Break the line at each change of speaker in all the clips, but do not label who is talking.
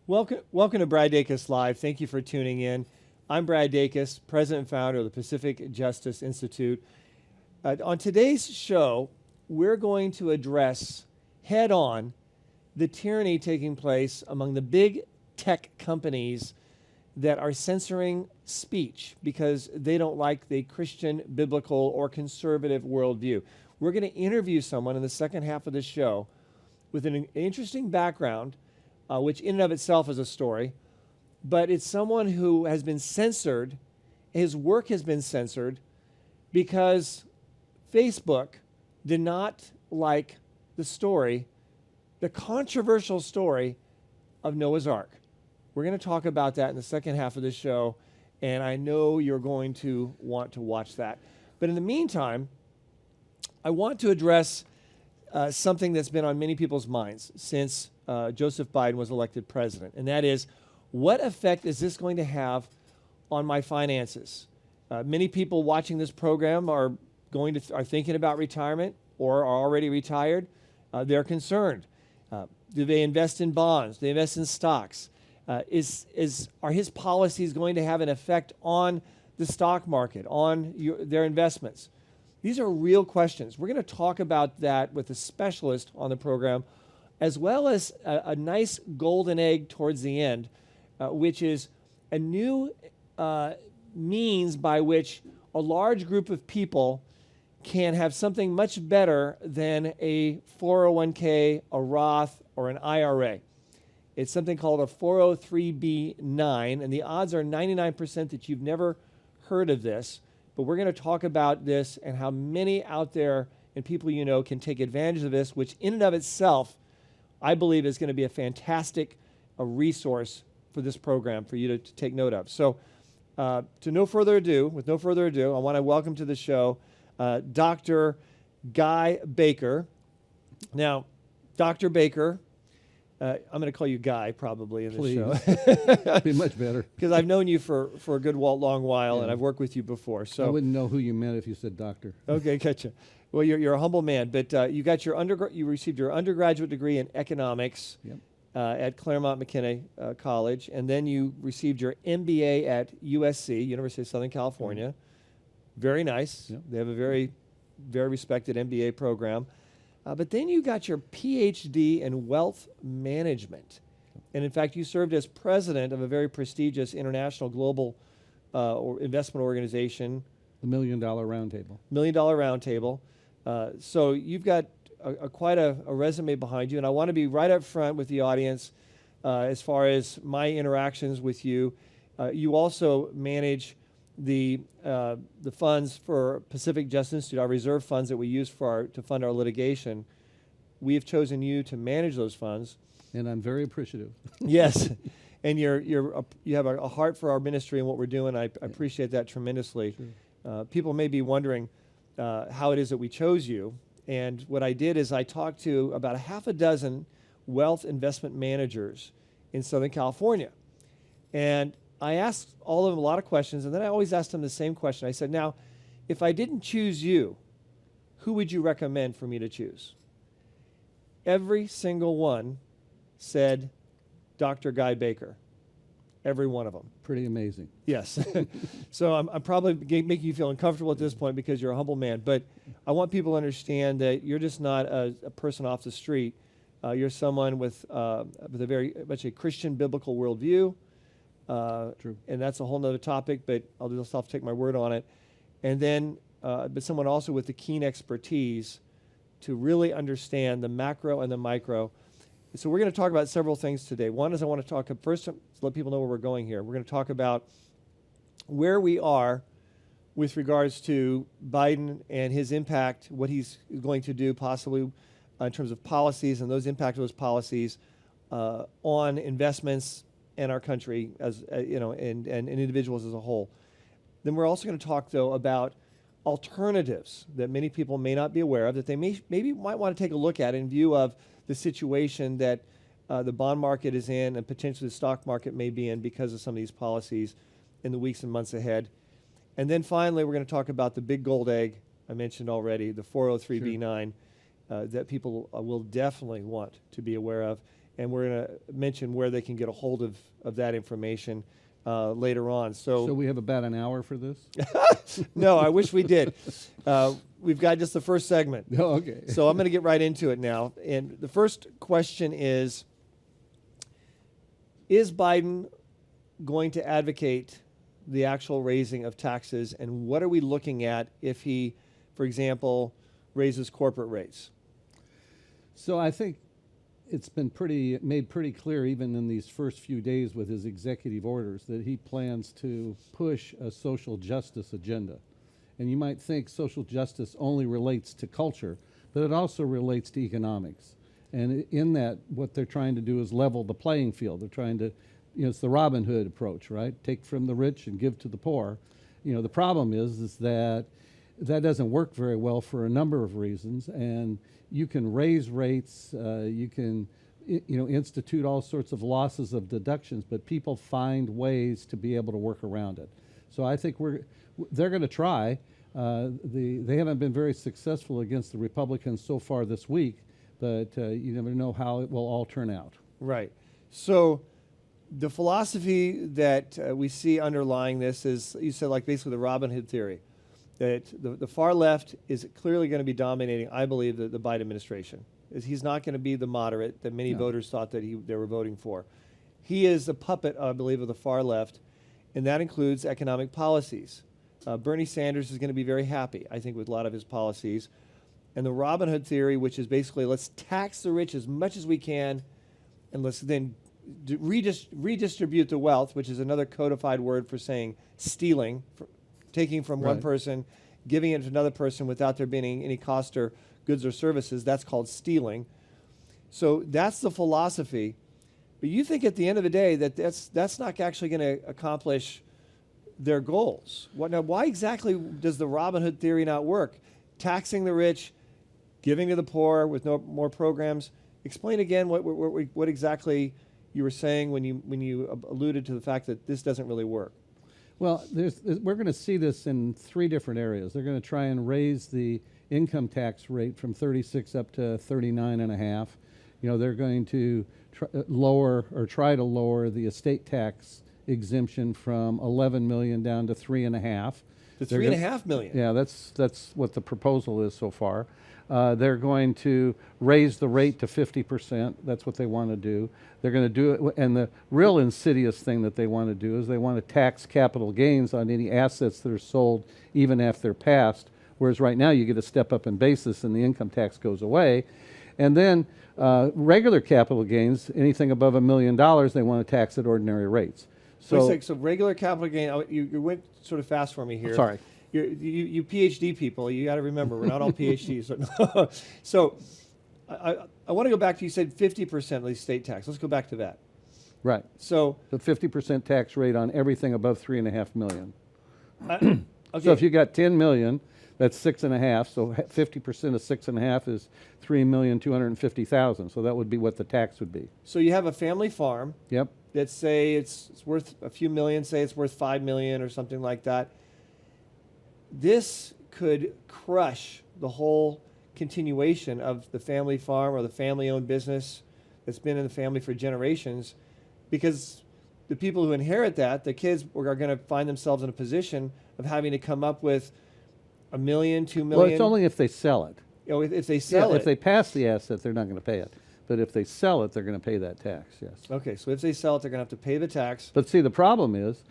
Welcome to Brad Dacus Live. Thank you for tuning in. I'm Brad Dacus, president and founder of the Pacific Justice Institute. On today's show, we're going to address head-on the tyranny taking place among the big tech companies that are censoring speech because they don't like the Christian, biblical, or conservative worldview. We're going to interview someone in the second half of the show with an interesting background, which in and of itself is a story, but it's someone who has been censored. His work has been censored because Facebook did not like the story, the controversial story of Noah's Ark. We're going to talk about that in the second half of the show, and I know you're going to want to watch that. But in the meantime, I want to address something that's been on many people's minds since Joseph Biden was elected president, and that is, what effect is this going to have on my finances? Many people watching this program are thinking about retirement or are already retired. They're concerned. Do they invest in bonds? Do they invest in stocks? Are his policies going to have an effect on the stock market, on their investments? These are real questions. We're going to talk about that with a specialist on the program, as well as a nice golden egg towards the end, which is a new means by which a large group of people can have something much better than a 401k, a Roth, or an IRA. It's something called a 403b9, and the odds are 99% that you've never heard of this, but we're going to talk about this and how many out there and people you know can take advantage of this, which in and of itself, I believe is going to be a fantastic resource for this program for you to take note of. So with no further ado, I want to welcome to the show Dr. Guy Baker. Now, Dr. Baker, I'm going to call you Guy probably in this show.
That'd be much better.
Because I've known you for a good long while, and I've worked with you before. So
I wouldn't know who you meant if you said doctor.
Okay, gotcha. Well, you're a humble man, but you got your you received your undergraduate degree in economics at Claremont McKinney College, and then you received your MBA at USC, University of Southern California. Very nice. Yep. They have a very, very respected MBA program. But then you got your PhD in wealth management. And in fact, you served as president of a very prestigious international global investment organization.
The $1 Million Roundtable.
$1 Million Roundtable. So you've got quite a resume behind you. And I want to be right up front with the audience as far as my interactions with you. You also manage the funds for Pacific Justice Institute, our reserve funds that we use to fund our litigation. We have chosen you to manage those funds.
And I'm very appreciative.
Yes. And you have a heart for our ministry and what we're doing. I appreciate that tremendously. Sure. People may be wondering how it is that we chose you. And what I did is I talked to about a half a dozen wealth investment managers in Southern California. And I asked all of them a lot of questions, and then I always asked them the same question. I said, now, if I didn't choose you, who would you recommend for me to choose? Every single one said Dr. Guy Baker. Every one of them.
Pretty amazing.
Yes. So I'm probably making you feel uncomfortable at this point because you're a humble man, but I want people to understand that you're just not a person off the street. You're someone with a very much a Christian biblical worldview.
True.
And that's a whole nother topic, but I'll just have to take my word on it. And then, but someone also with the keen expertise to really understand the macro and the micro. So we're going to talk about several things today. One is I want to talk first to let people know where we're going here. We're going to talk about where we are with regards to Biden and his impact, what he's going to do possibly in terms of policies and those impact of those policies on investments and our country as and individuals as a whole. Then we're also going to talk though about alternatives that many people may not be aware of that they maybe might want to take a look at in view of the situation that the bond market is in and potentially the stock market may be in because of some of these policies in the weeks and months ahead. And then finally, we're going to talk about the big gold egg I mentioned already, the 403b9, that people will definitely want to be aware of. and we're going to mention where they can get a hold of that information later on.
So we have about an hour for this?
No, I wish we did. We've got just the first segment.
Oh, okay.
So I'm going to get right into it now. And the first question is Biden going to advocate the actual raising of taxes, and what are we looking at if he, for example, raises corporate rates?
So I think it's been made pretty clear, even in these first few days with his executive orders, that he plans to push a social justice agenda. And you might think social justice only relates to culture, but it also relates to economics. And in that, what they're trying to do is level the playing field. They're trying to, it's the Robin Hood approach, right? Take from the rich and give to the poor. The problem is that doesn't work very well for a number of reasons. And you can raise rates, you can, institute all sorts of losses of deductions, but people find ways to be able to work around it. So I think they're going to try. They haven't been very successful against the Republicans so far this week, but you never know how it will all turn out.
Right. So the philosophy that we see underlying this is, you said, like basically the Robin Hood theory, that the far left is clearly going to be dominating, I believe, the Biden administration. He's not going to be the moderate that many voters thought that they were voting for. He is a puppet, I believe, of the far left, and that includes economic policies. Bernie Sanders is going to be very happy, I think, with a lot of his policies. And the Robin Hood theory, which is basically let's tax the rich as much as we can, and let's then redistribute the wealth, which is another codified word for saying stealing, taking from one person, giving it to another person without there being any cost or goods or services. That's called stealing. So that's the philosophy. But you think at the end of the day that's not actually going to accomplish their goals. Now, why exactly does the Robin Hood theory not work? Taxing the rich, giving to the poor with no more programs. Explain again what exactly you were saying when you alluded to the fact that this doesn't really work.
Well, we're going to see this in three different areas. They're going to try and raise the income tax rate from 36 up to 39.5. They're going to try to lower the estate tax exemption from 11 million down to 3.5.
To 3.5 million.
Yeah, that's what the proposal is so far. They're going to raise the rate to 50%. That's what they want to do. They're going to do it, and the real insidious thing that they want to do is they want to tax capital gains on any assets that are sold even after they're passed, whereas right now you get a step up in basis and the income tax goes away. And then regular capital gains, anything above $1 million, they want to tax at ordinary rates.
So regular capital gain, you went sort of fast for me here.
Sorry.
You PhD people, you got to remember, we're not all PhDs. So I want to go back to, you said 50% of the state tax. Let's go back to that.
Right.
So
the 50% tax rate on everything above 3.5 million.
Okay.
So if you got 10 million, that's 6.5. So 50% of 6.5 is 3,250,000. So that would be what the tax would be.
So you have a family farm.
Yep.
That say it's worth a few million, say it's worth 5 million or something like that. This could crush the whole continuation of the family farm or the family-owned business that's been in the family for generations, because the people who inherit that, the kids are going to find themselves in a position of having to come up with $1 million, $2 million.
Well, it's only if they sell it.
If they sell it.
If they pass the asset, they're not going to pay it. But if they sell it, they're going to pay that tax, yes.
Okay, so if they sell it, they're going to have to pay the tax.
But see, the problem is,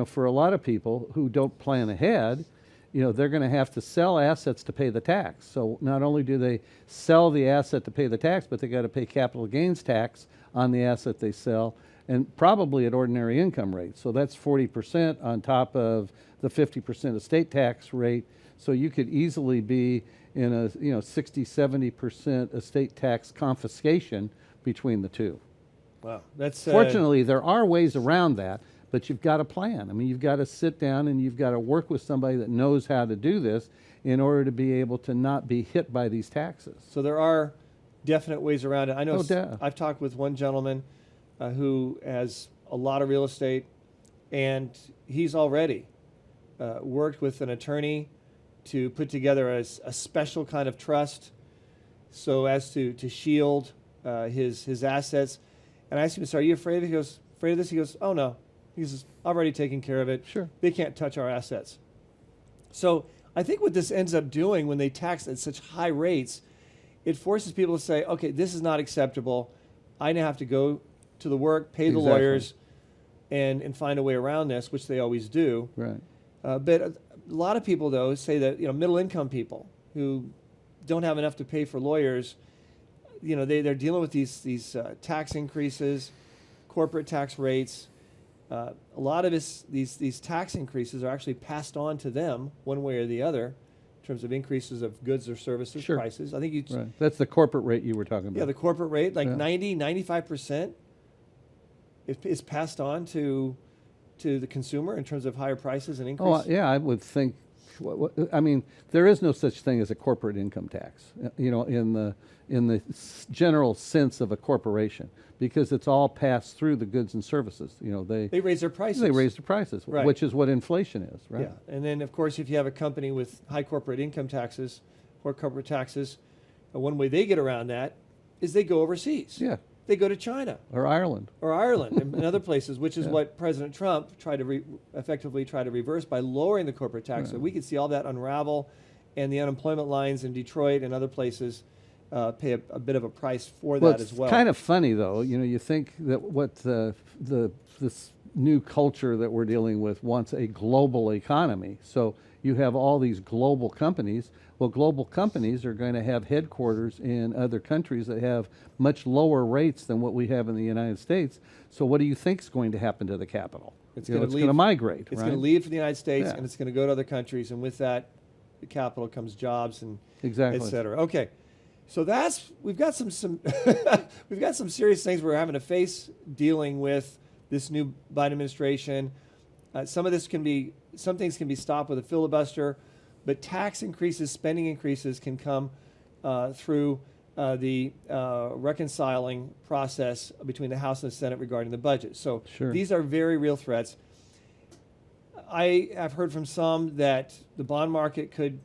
for a lot of people who don't plan ahead, they're going to have to sell assets to pay the tax. So not only do they sell the asset to pay the tax, but they got to pay capital gains tax on the asset they sell, and probably at ordinary income rate. So that's 40% on top of the 50% estate tax rate. So you could easily be in a 60, 70% estate tax confiscation between the two.
Wow, that's
fortunately there are ways around that, but you've got to plan. I mean, you've got to sit down and you've got to work with somebody that knows how to do this in order to be able to not be hit by these taxes.
So there are definite ways around it. I know I've talked with one gentleman who has a lot of real estate, and he's already worked with an attorney to put together a special kind of trust so as to shield his assets. And I asked him, so are you afraid of it? He goes, afraid of this? He goes, oh no. He says, I've already taken care of it.
Sure.
They can't touch our assets. So I think what this ends up doing when they tax at such high rates, it forces people to say, okay, this is not acceptable. I now have to go to the work, pay the lawyers, and find a way around this, which they always do.
Right.
But a lot of people, though, say that middle income people who don't have enough to pay for lawyers, they're dealing with these tax increases, corporate tax rates. A lot of these tax increases are actually passed on to them one way or the other in terms of increases of goods or services prices. I think
right. That's the corporate rate you were talking about.
Yeah, the corporate rate, like 95%. Is passed on to the consumer in terms of higher prices and increase?
Oh, yeah, I would think. I mean, there is no such thing as a corporate income tax, in the general sense of a corporation, because it's all passed through the goods and services.
They raise their prices.
They raise the prices,
right.
Which is what inflation is, right?
Yeah, and then of course, if you have a company with high corporate income taxes or corporate taxes, one way they get around that is they go overseas.
Yeah.
They go to China
or Ireland
and other places, which is what President Trump tried to effectively try to reverse by lowering the corporate tax. So we could see all that unravel, and the unemployment lines in Detroit and other places pay a bit of a price for that as well.
It's kind of funny, though. You think that what this new culture that we're dealing with wants a global economy. So you have all these global companies. Well, global companies are going to have headquarters in other countries that have much lower rates than what we have in the United States. So what do you think is going to happen to the capital?
It's
going to migrate.
It's
right?
going to leave for the United States,
Yeah.
and it's going to go to other countries. And with that, the capital comes jobs and
exactly.
et cetera. Okay, so we've got some we've got some serious things we're having to face dealing with this new Biden administration. Some things can be stopped with a filibuster. But tax increases, spending increases can come through the reconciling process between the House and the Senate regarding the budget. So these are very real threats. I have heard from some that the bond market could,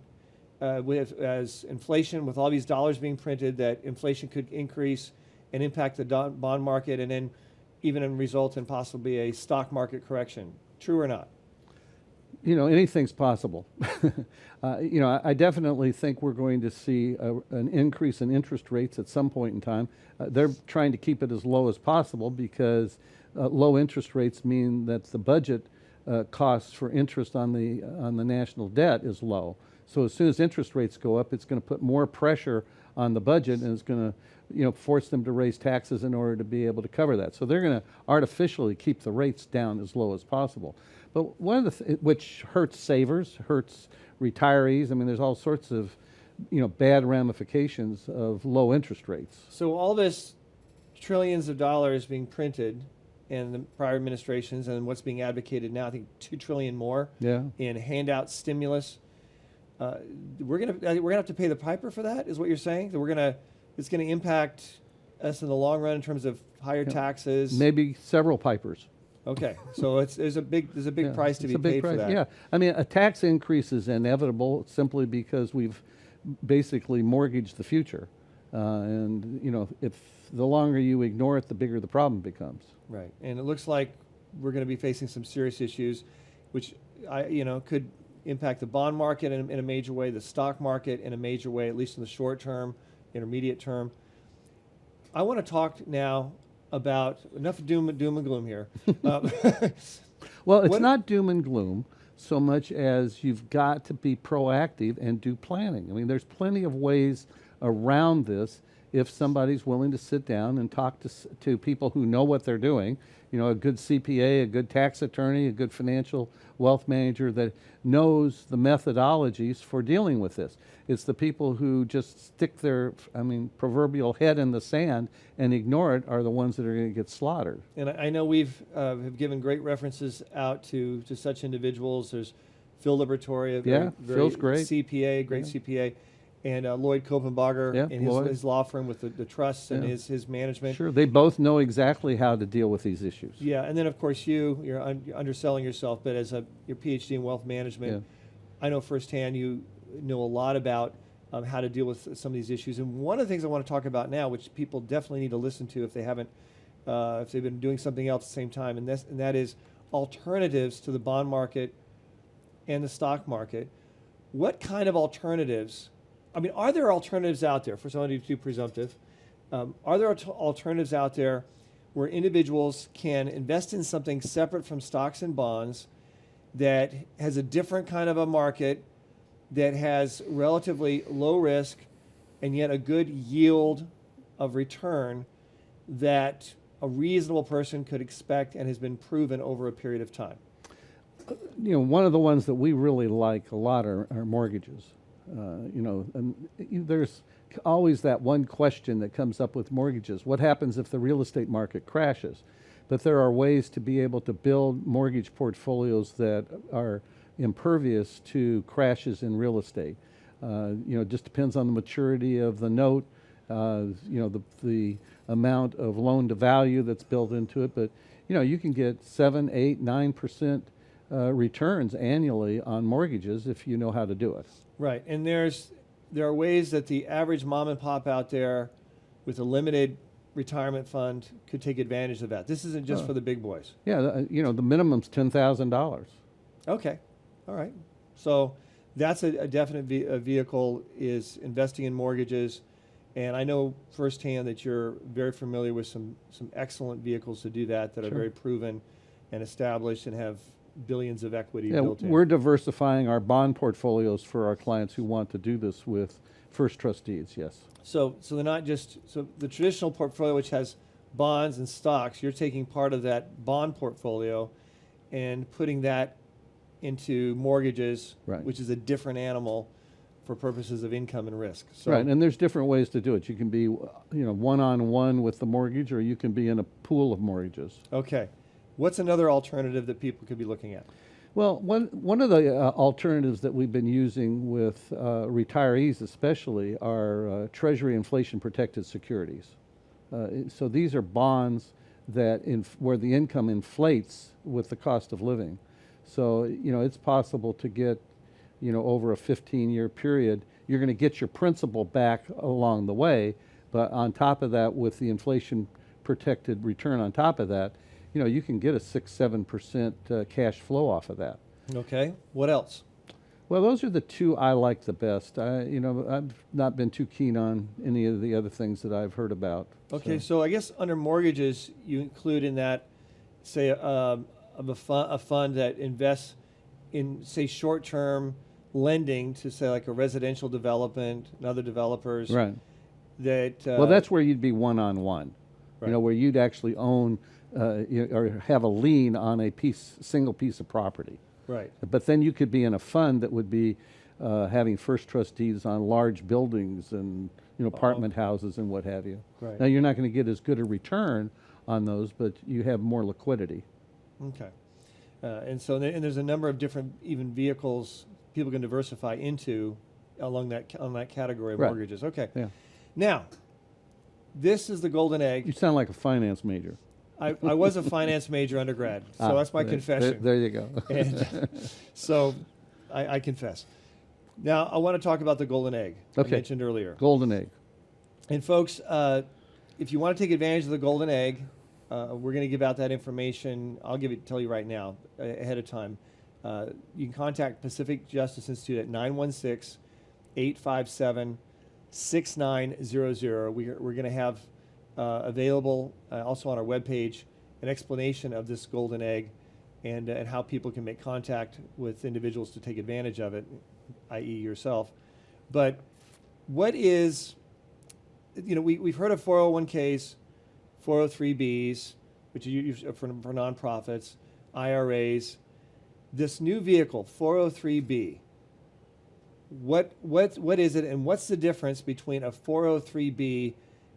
as inflation, with all these dollars being printed, that inflation could increase and impact the bond market and then even result in possibly a stock market correction. True or not?
Anything's possible. I definitely think we're going to see an increase in interest rates at some point in time. They're trying to keep it as low as possible because low interest rates mean that the budget costs for interest on the national debt is low. So as soon as interest rates go up, it's going to put more pressure on the budget, and it's going to force them to raise taxes in order to be able to cover that. So they're going to artificially keep the rates down as low as possible. But one of the which hurts savers, hurts retirees. I mean, there's all sorts of bad ramifications of low interest rates.
So all this trillions of dollars being printed in the prior administrations and what's being advocated now, I think $2 trillion more in handout stimulus. We're gonna have to pay the piper for that, is what you're saying? That it's gonna impact us in the long run in terms of higher taxes.
Maybe several pipers.
Okay, so there's a big price to be paid for that.
Yeah, I mean, a tax increase is inevitable simply because we've basically mortgaged the future, and if the longer you ignore it, the bigger the problem becomes.
Right, and it looks like we're going to be facing some serious issues, which could impact the bond market in a major way, the stock market in a major way, at least in the short term, intermediate term. I want to talk now about enough doom and gloom here.
Well, it's not doom and gloom so much as you've got to be proactive and do planning. I mean, there's plenty of ways around this if somebody's willing to sit down and talk to people who know what they're doing. A good CPA, a good tax attorney, a good financial wealth manager that knows the methodologies for dealing with this. It's the people who just stick their, proverbial head in the sand and ignore it are the ones that are going to get slaughtered.
And I know we've have given great references out to such individuals. There's Phil Libertori,
Phil's great.
CPA, great CPA. And Lloyd Kopenbacher and his law firm with the trusts and his management.
Sure, they both know exactly how to deal with these issues.
Yeah, and then of course you're underselling yourself, but as your PhD in wealth management, I know firsthand you know a lot about how to deal with some of these issues. And one of the things I want to talk about now, which people definitely need to listen to if they haven't if they've been doing something else at the same time, and that is alternatives to the bond market and the stock market. What kind of alternatives? I mean, are there alternatives out there, for someone to be too presumptive? Are there alternatives out there where individuals can invest in something separate from stocks and bonds that has a different kind of a market, that has relatively low risk and yet a good yield of return that a reasonable person could expect and has been proven over a period of time?
One of the ones that we really like a lot are mortgages. And there's always that one question that comes up with mortgages. What happens if the real estate market crashes? But there are ways to be able to build mortgage portfolios that are impervious to crashes in real estate. It just depends on the maturity of the note, the amount of loan to value that's built into it. But, you can get 7, 8, 9% returns annually on mortgages if you know how to do it.
Right, and there are ways that the average mom and pop out there with a limited retirement fund could take advantage of that. This isn't just for the big boys.
Yeah, the minimum's $10,000.
Okay, all right. So that's a definite vehicle, is investing in mortgages. And I know firsthand that you're very familiar with some excellent vehicles to do that are very proven and established and have billions of equity built in.
We're diversifying our bond portfolios for our clients who want to do this with first trust deeds, yes.
So they're not just, so the traditional portfolio, which has bonds and stocks, you're taking part of that bond portfolio and putting that into mortgages, which is a different animal for purposes of income and risk. So,
right, and there's different ways to do it. You can be, one-on-one with the mortgage, or you can be in a pool of mortgages.
Okay. What's another alternative that people could be looking at?
Well, one of the alternatives that we've been using with retirees especially are Treasury inflation-protected securities. So these are bonds that where the income inflates with the cost of living. So, it's possible to get, over a 15-year period, you're going to get your principal back along the way, but on top of that, with the inflation-protected return on top of that, you can get a 6-7% cash flow off of that.
Okay. What else?
Well, those are the two I like the best. I've not been too keen on any of the other things that I've heard about.
Okay, so I guess under mortgages, you include in that, say, a fund that invests in, say, short-term lending to, say, like a residential development and other developers.
Right.
That
well, that's where you'd be one-on-one.
Right.
Where you'd actually own or have a lien on a single piece of property.
Right.
But then you could be in a fund that would be having first trust deeds on large buildings and apartment houses and what have you.
Right.
Now you're not going to get as good a return on those, but you have more liquidity.
Okay. And so there's a number of different even vehicles people can diversify into on that category of mortgages. Okay.
Yeah.
Now, this is the golden egg.
You sound like a finance major.
I was a finance major undergrad, so that's my confession.
There you go.
And so I confess. Now, I want to talk about the golden egg I mentioned earlier.
Golden egg. And
folks, if you want to take advantage of the golden egg, we're going to give out that information. I'll tell you right now, ahead of time. You can contact Pacific Justice Institute at 916-857-6900. We're going to have available also on our webpage an explanation of this golden egg and how people can make contact with individuals to take advantage of it, i.e. yourself. But what is, we've heard of 401ks, 403bs, which are for nonprofits, IRAs. This new vehicle, 403b, what is it, and what's the difference between a 403b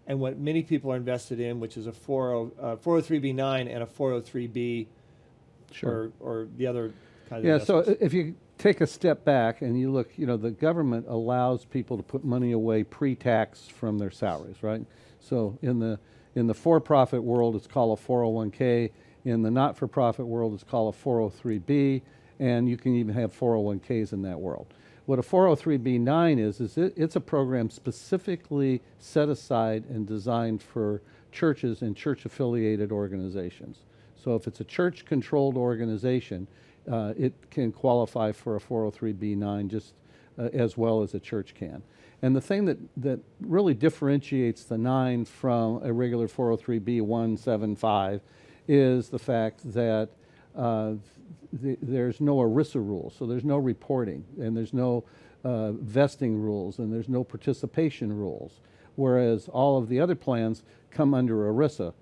and what many people are invested in, which is a 403b9 and a 403b,
sure,
or the other kind of
investments?
So
if you take a step back and you look, the government allows people to put money away pre-tax from their salaries, right? So in the for-profit world, it's called a 401k. In the not-for-profit world, it's called a 403b, and you can even have 401ks in that world. What a 403b9 is it's a program specifically set aside and designed for churches and church-affiliated organizations. So if it's a church-controlled organization, it can qualify for a 403b9 just as well as a church can. And the thing that really differentiates the 9 from a regular 403b175 is the fact that there's no ERISA rules, so there's no reporting, and there's no vesting rules, and there's no participation rules, whereas all of the other plans come under ERISA,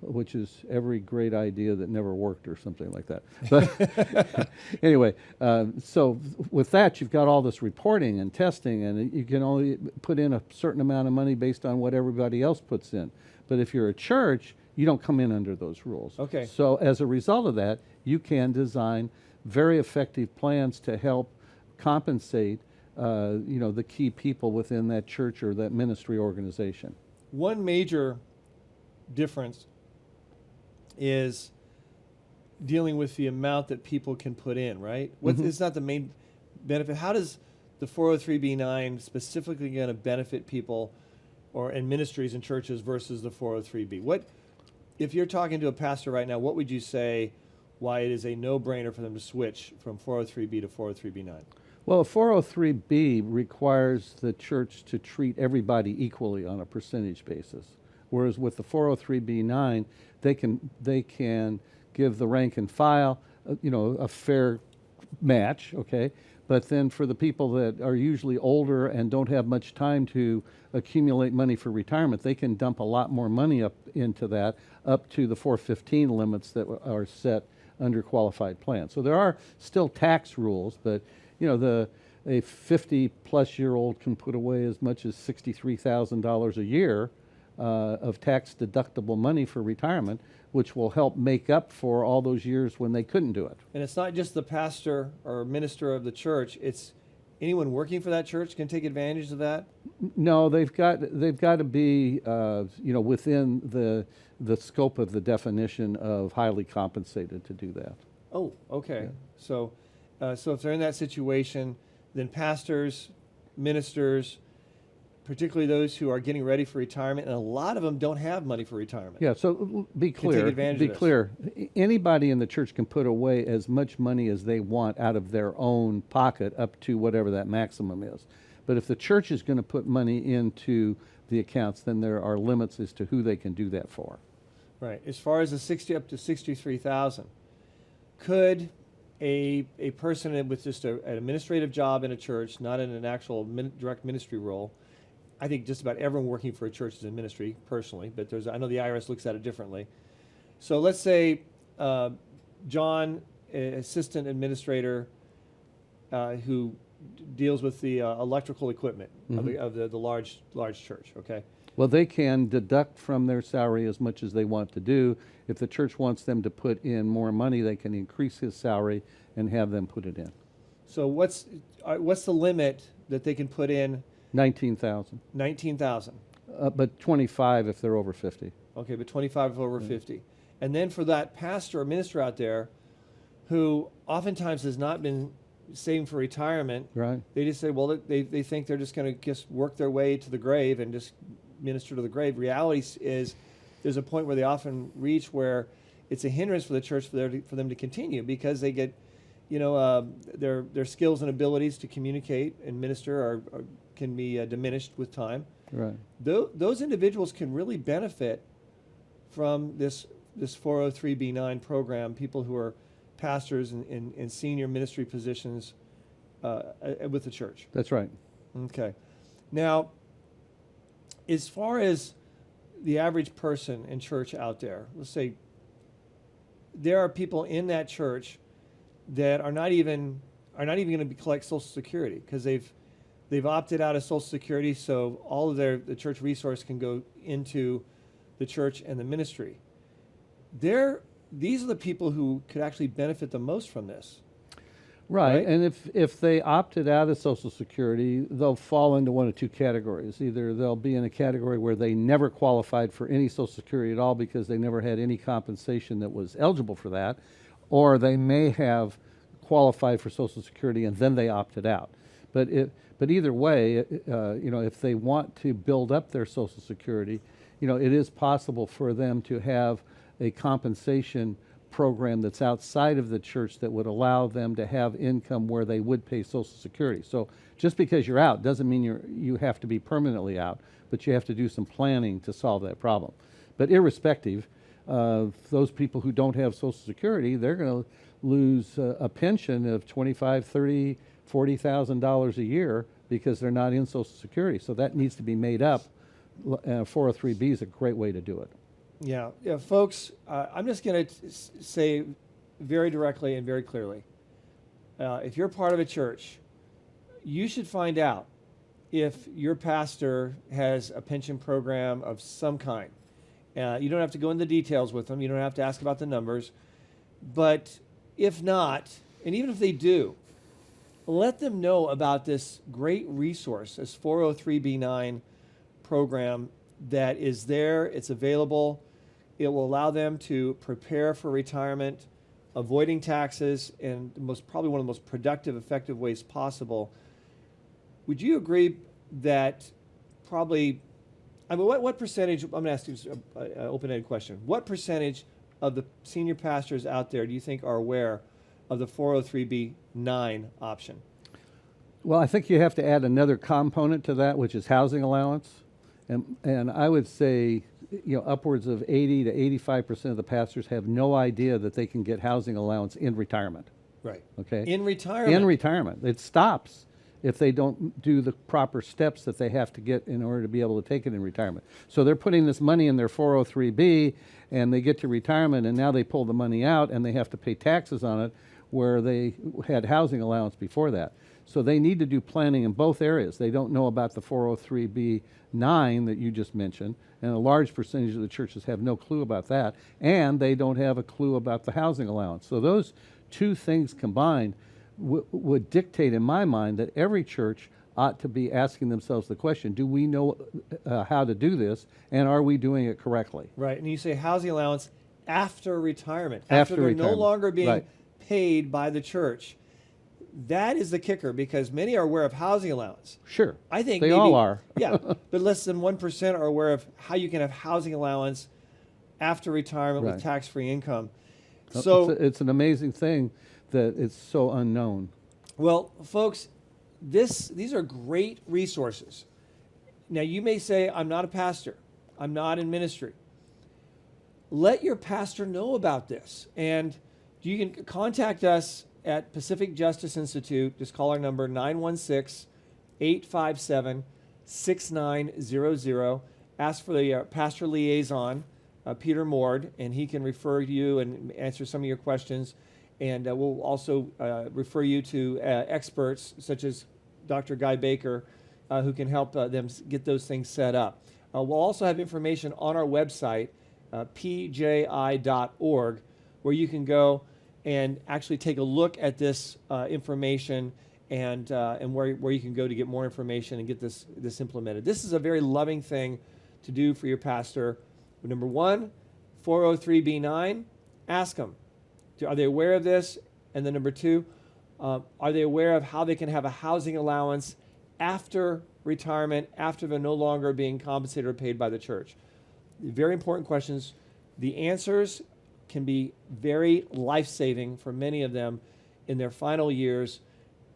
which is every great idea that never worked or something like that. But anyway, so with that, you've got all this reporting and testing, and you can only put in a certain amount of money based on what everybody else puts in. But if you're a church, you don't come in under those rules.
Okay.
So as a result of that, you can design very effective plans to help compensate the key people within that church or that ministry organization.
One major difference is dealing with the amount that people can put in, right? It's not the main benefit. How does the 403b9 specifically going to benefit people or in ministries and churches versus the 403b? What, if you're talking to a pastor right now, what would you say why it is a no-brainer for them to switch from 403b to 403b9?
Well, a 403b requires the church to treat everybody equally on a percentage basis, whereas with the 403b9, they can give the rank and file, a fair match, okay? But then for the people that are usually older and don't have much time to accumulate money for retirement, they can dump a lot more money up into that, up to the 415 limits that are set under qualified plans. So there are still tax rules, but a 50-plus-year-old can put away as much as $63,000 a year of tax-deductible money for retirement, which will help make up for all those years when they couldn't do it.
And it's not just the pastor or minister of the church, it's anyone working for that church can take advantage of that?
No, they've got to be within the scope of the definition of highly compensated to do that.
Oh, okay.
Yeah.
So if they're in that situation, then pastors, ministers, particularly those who are getting ready for retirement, and a lot of them don't have money for retirement.
Yeah, so be
Can take
clear.
advantage
Be
of this.
clear. Anybody in the church can put away as much money as they want out of their own pocket up to whatever that maximum is. But if the church is going to put money into the accounts, then there are limits as to who they can do that for.
Right. As far as the 60 up to 63,000, could a person with just an administrative job in a church, not in an actual direct ministry role, I think just about everyone working for a church is in ministry personally, but I know the IRS looks at it differently. So let's say John, assistant administrator, who deals with the electrical equipment of the large church. Okay.
Well, they can deduct from their salary as much as they want to do. If the church wants them to put in more money, they can increase his salary and have them put it in.
So what's the limit that they can put in?
19,000.
19,000.
But 25 if they're over 50.
Okay, but 25 if over 50. And then for that pastor or minister out there who oftentimes has not been saving for retirement,
Right.
they just say, well, they think they're just going to just work their way to the grave and just minister to the grave. Reality is there's a point where they often reach where it's a hindrance for the church for them to continue because they get, their skills and abilities to communicate and minister can be diminished with time.
Right.
Those individuals can really benefit from this 403b9 program, people who are pastors in senior ministry positions with the church.
That's right.
Okay. Now, as far as the average person in church out there, let's say there are people in that church that are not even going to collect Social Security because they've opted out of Social Security, so all of the church resource can go into the church and the ministry. These are the people who could actually benefit the most from this.
Right, and if they opted out of Social Security, they'll fall into one of two categories. Either they'll be in a category where they never qualified for any Social Security at all because they never had any compensation that was eligible for that, or they may have qualified for Social Security and then they opted out. But either way, if they want to build up their Social Security, it is possible for them to have a compensation program that's outside of the church that would allow them to have income where they would pay Social Security. So just because you're out doesn't mean you have to be permanently out, but you have to do some planning to solve that problem. But irrespective of those people who don't have Social Security, they're going to lose a pension of $25,000, $30,000, $40,000 a year because they're not in Social Security. So that needs to be made up. 403B is a great way to do it.
Yeah, folks, I'm just going to say very directly and very clearly, if you're part of a church, you should find out if your pastor has a pension program of some kind. You don't have to go into the details with them. You don't have to ask about the numbers. But if not, and even if they do, let them know about this great resource, this 403B9 program that is there. It's available. It will allow them to prepare for retirement, avoiding taxes, and probably one of the most productive, effective ways possible. Would you agree that probably, what percentage, I'm going to ask you an open-ended question. What percentage of the senior pastors out there do you think are aware of the 403B9 option?
Well, I think you have to add another component to that, which is housing allowance. And I would say, upwards of 80 to 85% of the pastors have no idea that they can get housing allowance in retirement.
Right.
Okay.
In retirement.
In retirement. It stops if they don't do the proper steps that they have to get in order to be able to take it in retirement. So they're putting this money in their 403B, and they get to retirement, and now they pull the money out, and they have to pay taxes on it where they had housing allowance before that. So they need to do planning in both areas. They don't know about the 403B9 that you just mentioned, and a large percentage of the churches have no clue about that, and they don't have a clue about the housing allowance. So those two things combined would dictate, in my mind, that every church ought to be asking themselves the question, do we know how to do this, and are we doing it correctly?
Right, and you say housing allowance after retirement,
after
they're
retirement.
No longer being
right.
paid by the church. That is the kicker, because many are aware of housing allowance.
Sure,
I think
they all are.
Yeah, but less than 1% are aware of how you can have housing allowance after retirement
right.
with tax-free income. So
it's an amazing thing that it's so unknown.
Well, folks, these are great resources. Now, you may say, I'm not a pastor. I'm not in ministry. Let your pastor know about this. And you can contact us at Pacific Justice Institute. Just call our number, 916-857-6900. Ask for the pastor liaison, Peter Mord, and he can refer you and answer some of your questions. And we'll also refer you to experts such as Dr. Guy Baker, who can help them get those things set up. We'll also have information on our website, pji.org, where you can go and actually take a look at this information and where you can go to get more information and get this implemented. This is a very loving thing to do for your pastor. Number one, 403B9, ask them. Are they aware of this? And then number two, are they aware of how they can have a housing allowance after retirement, after they're no longer being compensated or paid by the church? Very important questions. The answers can be very life-saving for many of them in their final years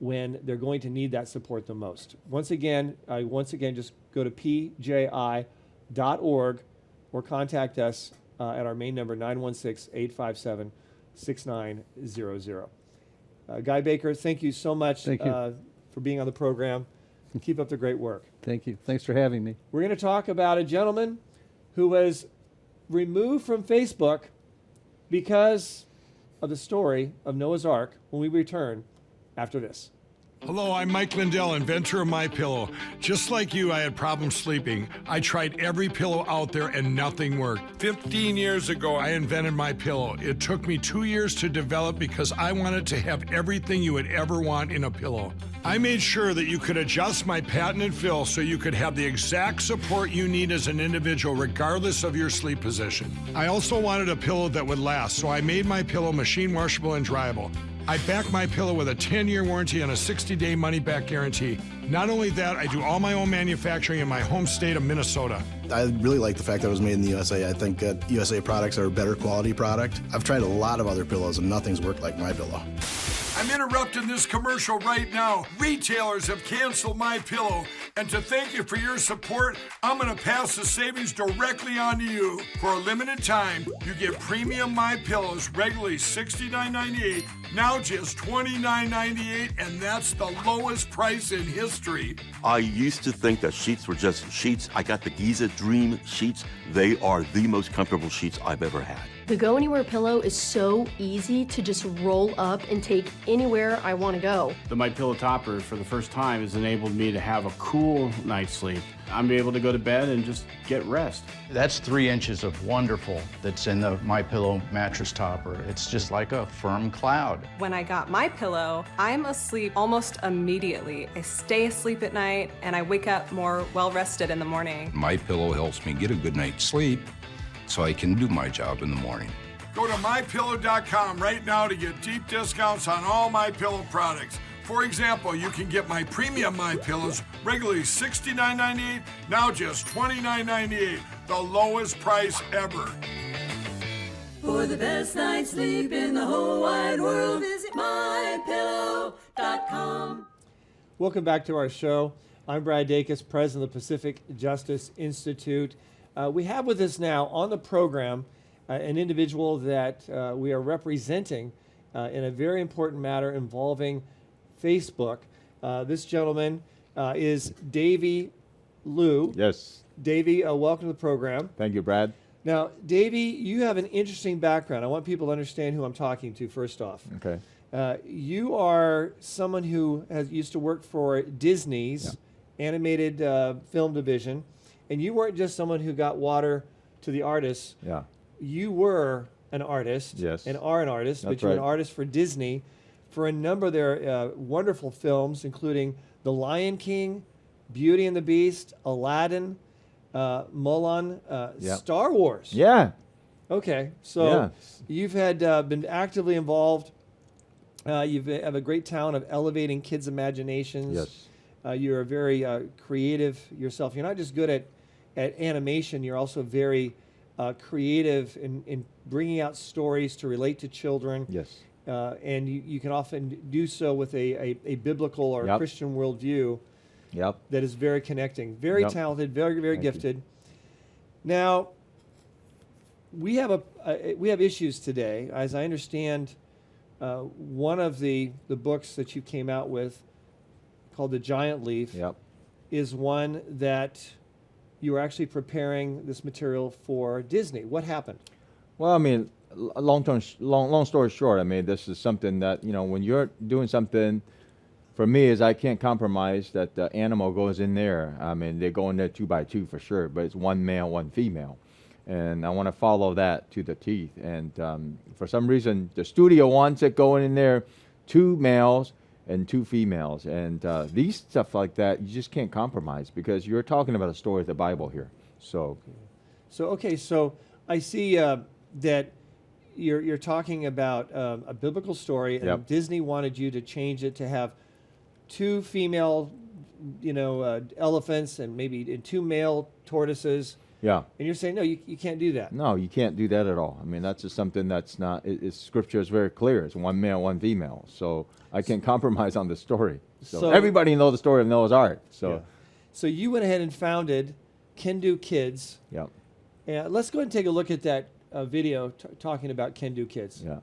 when they're going to need that support the most. Once again, just go to pji.org or contact us at our main number, 916-857-6900. Guy Baker, thank you so much for being on the program. Keep up the great work.
Thank you. Thanks for having me.
We're going to talk about a gentleman who was removed from Facebook because of the story of Noah's Ark when we return after this.
Hello, I'm Mike Lindell, inventor of MyPillow. Just like you, I had problems sleeping. I tried every pillow out there and nothing worked. 15 years ago, I invented MyPillow. It took me 2 years to develop because I wanted to have everything you would ever want in a pillow. I made sure that you could adjust my patented fill so you could have the exact support you need as an individual regardless of your sleep position. I also wanted a pillow that would last, so I made MyPillow machine washable and dryable. I back my pillow with a 10-year warranty and a 60-day money-back guarantee. Not only that, I do all my own manufacturing in my home state of Minnesota.
I really like the fact that it was made in the USA. I think that USA products are a better quality product. I've tried a lot of other pillows and nothing's worked like my pillow.
I'm interrupting this commercial right now. Retailers have canceled my pillow, and to thank you for your support, I'm gonna pass the savings directly on to you. For a limited time, you get premium My Pillows, regularly $69.98, now just $29.98, and that's the lowest price in history.
I used to think that sheets were just sheets. I got the Giza Dream sheets. They are the most comfortable sheets I've ever had.
The Go Anywhere pillow is so easy to just roll up and take anywhere I want to go.
The My Pillow topper, for the first time, has enabled me to have a cool night's sleep. I'm able to go to bed and just get rest.
That's 3 inches of wonderful that's in the My Pillow mattress topper. It's just like a firm cloud.
When I got My Pillow, I'm asleep almost immediately. I stay asleep at night and I wake up more well-rested in the morning.
My Pillow helps me get a good night's sleep so I can do my job in the morning.
Go to MyPillow.com right now to get deep discounts on all My Pillow products. For example, you can get my premium My Pillows, regularly $69.98, now just $29.98, the lowest price ever.
For the best night's sleep in the whole wide world, visit MyPillow.com.
Welcome back to our show. I'm Brad Dacus, president of the Pacific Justice Institute. We have with us now on the program an individual that we are representing in a very important matter involving Facebook. This gentleman is Davey Liu.
Yes.
Davey, welcome to the program.
Thank you, Brad.
Now, Davey, you have an interesting background. I want people to understand who I'm talking to first off.
Okay.
You are someone who used to work for Disney's animated film division, and you weren't just someone who got water to the artists.
Yeah.
You were an artist.
Yes.
And are an artist,
That's
but you're an
right.
artist for Disney for a number of their wonderful films, including The Lion King, Beauty and the Beast, Aladdin, Mulan, Star Wars.
Yeah.
Okay, so you've had been actively involved. You have a great talent of elevating kids' imaginations.
Yes.
You're very creative yourself. You're not just good at animation. You're also very creative in bringing out stories to relate to children.
Yes.
And you can often do so with a biblical or Christian worldview.
Yep.
That is very connecting. Very talented. Very
Thank
gifted.
you.
Now, we have issues today. As I understand, one of the books that you came out with, called The Giant Leaf, is one that you were actually preparing this material for Disney. What happened?
Well, I mean, long story short, I mean, this is something that, when you're doing something, for me, is I can't compromise that the animal goes in there. I mean, they go in there 2 by 2 for sure, but it's one male, one female. And I want to follow that to the teeth. And for some reason, the studio wants it going in there 2 males and 2 females. And these stuff like that, you just can't compromise because you're talking about a story of the Bible here. So
I see that you're talking about a biblical story, and Disney wanted you to change it to have 2 female, elephants and maybe 2 male tortoises.
Yeah.
And you're saying, no, you can't do that.
No, you can't do that at all. I mean, that's just something that's not, Scripture is very clear. It's 1 male, 1 female. So I can't compromise on the story. So everybody knows the story of Noah's Ark. So
you went ahead and founded Can Do Kids.
Yeah.
And let's go ahead and take a look at that video talking about Can Do Kids.
Yeah.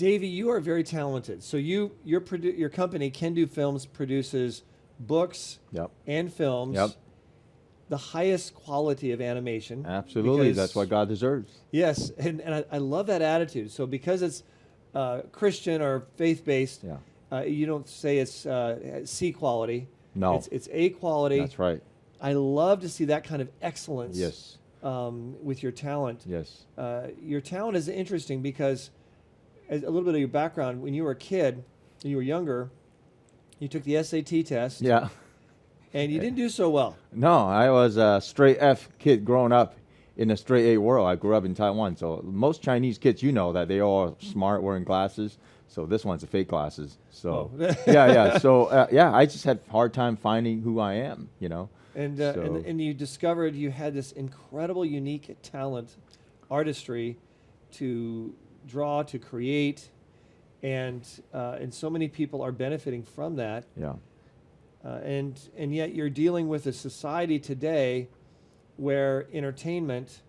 Davey, you are very talented. So your company, Can Do Films, produces books and films.
Yep.
The highest quality of animation.
Absolutely.
because-
That's what God deserves.
Yes, and I love that attitude. So because it's Christian or faith-based, you don't say it's C quality.
No.
It's A quality.
That's right.
I love to see that kind of excellence.
Yes.
With your talent.
Yes.
Your talent is interesting because a little bit of your background, when you were a kid, when you were younger, you took the SAT test.
Yeah.
And you didn't do so well.
No, I was a straight F kid growing up in a straight A world. I grew up in Taiwan. So most Chinese kids, you know that they all smart, wearing glasses. So this one's a fake glasses. So yeah. So I just had a hard time finding who I am, you know.
And you discovered you had this incredible, unique talent, artistry, to draw, to create, and so many people are benefiting from that.
Yeah.
And yet you're dealing with a society today where entertainment,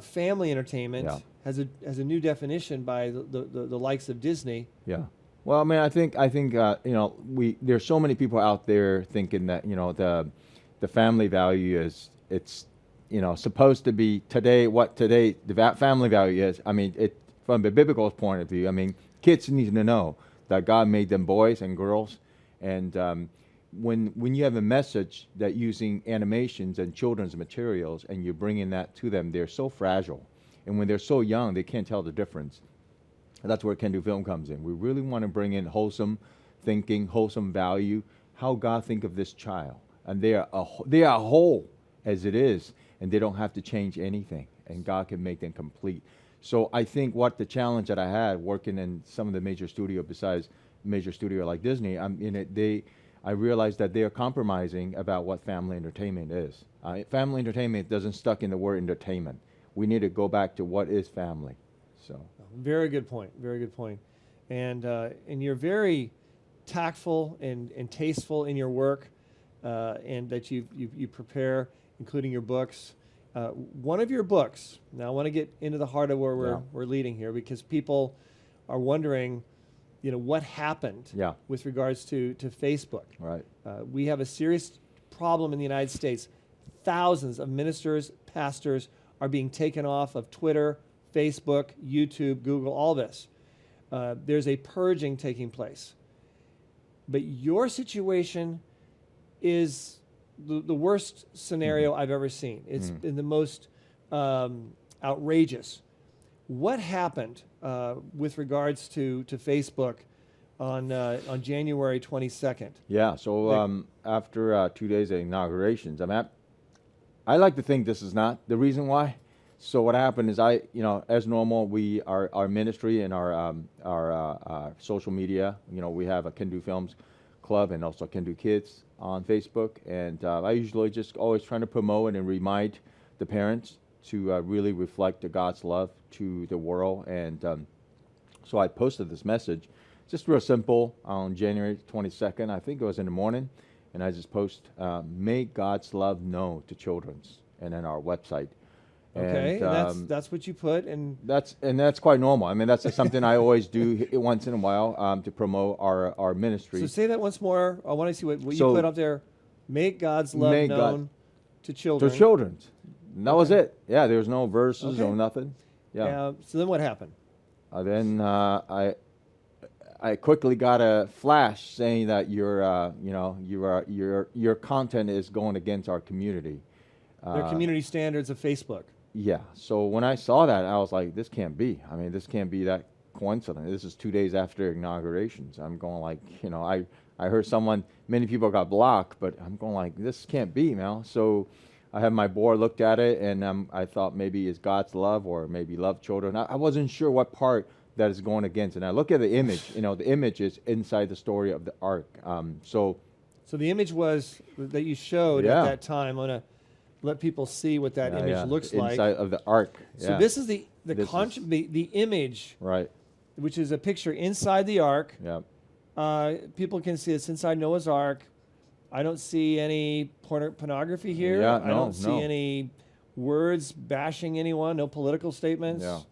family entertainment, has a new definition by the likes of Disney.
Yeah. Well, I mean, I think you know, there's so many people out there thinking that, you know, the family value it's you know, supposed to be the family value is. I mean, it from a biblical point of view. I mean, kids need to know that God made them boys and girls, and when you have a message that using animations and children's materials and you're bringing that to them, they're so fragile, and when they're so young, they can't tell the difference. And that's where Can Do Film comes in. We really want to bring in wholesome thinking, wholesome value, how God think of this child, and they are whole as it is, and they don't have to change anything, and God can make them complete. So I think what the challenge that I had working in some of the major studio besides major studio like Disney, I realized that they are compromising about what family entertainment is. Family entertainment doesn't stuck in the word entertainment. We need to go back to what is family. So
very good point. Very good point. And you're very tactful and tasteful in your work, and that you prepare, including your books. One of your books. Now I want to get into the heart of where we're leading here, because people are wondering, you know, what happened with regards to Facebook.
Right.
We have a serious problem in the United States. Thousands of ministers, pastors are being taken off of Twitter, Facebook, YouTube, Google, all this. There's a purging taking place. But your situation is the worst scenario I've ever seen. It's been the most outrageous. What happened with regards to Facebook on January 22nd?
Yeah, so after 2 days of inaugurations, I like to think this is not the reason why. So what happened is as normal, our ministry and our social media, we have a Can Do Films Club and also Can Do Kids on Facebook, and I usually just always trying to promote and remind the parents to really reflect God's love to the world, and so I posted this message, just real simple, on January 22nd. I think it was in the morning, and I just post, make God's love known to children's, and then our website.
Okay, and that's what you put, and
that's quite normal. I mean, that's something I always do once in a while to promote our ministry.
So say that once more. I want to see what you put up there. Make God's love known to children.
To children. And that was it. Yeah, there was no verses or nothing. Yeah.
So then what happened?
Then I quickly got a flash saying that your content is going against our community.
Their community standards of Facebook.
Yeah. So when I saw that, I was like, this can't be. I mean, this can't be that coincident. This is 2 days after inaugurations. I'm going like, I heard many people got blocked, but I'm going like, this can't be, man. So I had my board looked at it, and I thought maybe it's God's love or maybe love children. I wasn't sure what part that is going against. And I look at the image. The image is inside the story of the ark. So
the image was that you showed at that time. I'm gonna let people see what that image looks like.
Inside of the ark.
So this is the image,
right?
Which is a picture inside the ark.
Yeah.
People can see it's inside Noah's ark. I don't see any pornography here.
Yeah,
I don't see any words bashing anyone. No political statements.
Yeah.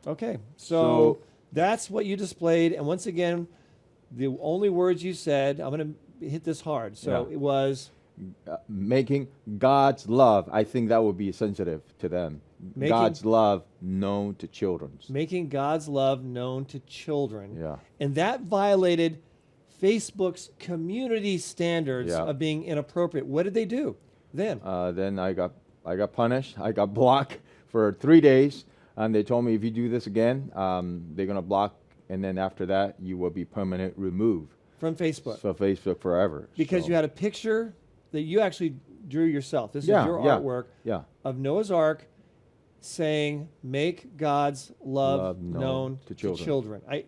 Okay, so That's what you displayed. And once again, the only words you said, I'm going to hit this hard. So
Yeah.
it was
making God's love. I think that would be sensitive to them. God's love known to children.
making God's love known to children.
Yeah.
And that violated Facebook's community standards
Yeah.
of being inappropriate. What did they do then?
Then I got punished. I got blocked for 3 days, and they told me if you do this again, they're gonna block, and then after that, you will be permanent removed
From Facebook.
from Facebook forever.
Because
So-
you had a picture that you actually drew yourself. This
Yeah,
is your
yeah,
artwork
yeah.
of Noah's Ark saying, make God's love,
Love
known to children.
So-